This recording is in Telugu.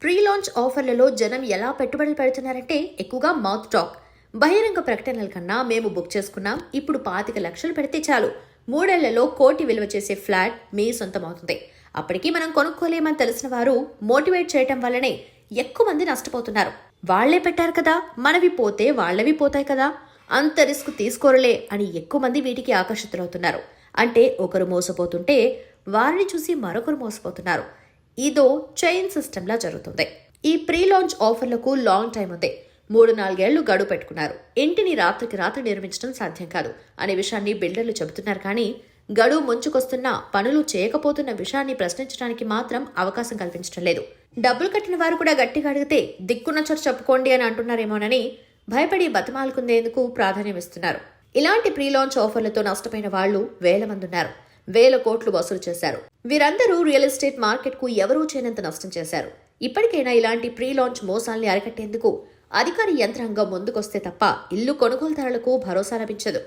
ప్రీ లాంచ్ ఆఫర్లలో జనం ఎలా పెట్టుబడులు పెడుతున్నారంటే ఎక్కువగా మౌత్ టాక్. బహిరంగ ప్రకటనల కన్నా మేము బుక్ చేసుకున్నాం, ఇప్పుడు 25 లక్షలు పెడితే చాలు 3 ఏళ్లలో కోటి విలువ చేసే ఫ్లాట్ మీ సొంతమవుతుంది. అప్పటికీ మనం కొనుక్కోలేమని తెలిసిన వారు మోటివేట్ చేయటం వల్లనే ఎక్కువ మంది నష్టపోతున్నారు. వాళ్లే పెట్టారు కదా, మనవి పోతే వాళ్లవి పోతాయి కదా, అంత రిస్క్ తీసుకోరలే అని ఎక్కువ మంది వీటికి ఆకర్షితులవుతున్నారు. అంటే ఒకరు మోసపోతుంటే వారిని చూసి మరొకరు మోసపోతున్నారు. ఇదో చైన్ సిస్టమ్లా జరుగుతుంది. ఈ ప్రీ లాంచ్ ఆఫర్లకు లాంగ్ టైం ఉంది. 3-4 ఏళ్లు గడువు పెట్టుకున్నారు. ఇంటిని రాత్రికి రాత్రి నిర్మించడం సాధ్యం కాదు అనే విషయాన్ని బిల్డర్లు చెబుతున్నారు. కానీ గడువు ముంచుకొస్తున్నా పనులు చేయకపోతున్న విషయాన్ని ప్రశ్నించడానికి మాత్రం అవకాశం కల్పించడం లేదు. డబ్బులు కట్టిన వారు కూడా గట్టిగా అడిగితే దిక్కున్న చోట చెప్పుకోండి అని అంటున్నారేమోనని భయపడి బతిమాలుకుందేందుకు ప్రాధాన్యం ఇస్తున్నారు. ఇలాంటి ప్రీ లాంచ్ ఆఫర్లతో నష్టపోయిన వాళ్లు 1000 మంది ఉన్నారు. 1000 కోట్లు వసూలు చేశారు. వీరందరూ రియల్ ఎస్టేట్ మార్కెట్ కు ఎవరూ చేయనంత నష్టం చేశారు. ఇప్పటికైనా ఇలాంటి ప్రీ లాంచ్ మోసాల్ని అరికట్టేందుకు అధికార యంత్రాంగం ముందుకొస్తే తప్ప ఇల్లు కొనుగోలుదారులకు భరోసా లభించదు.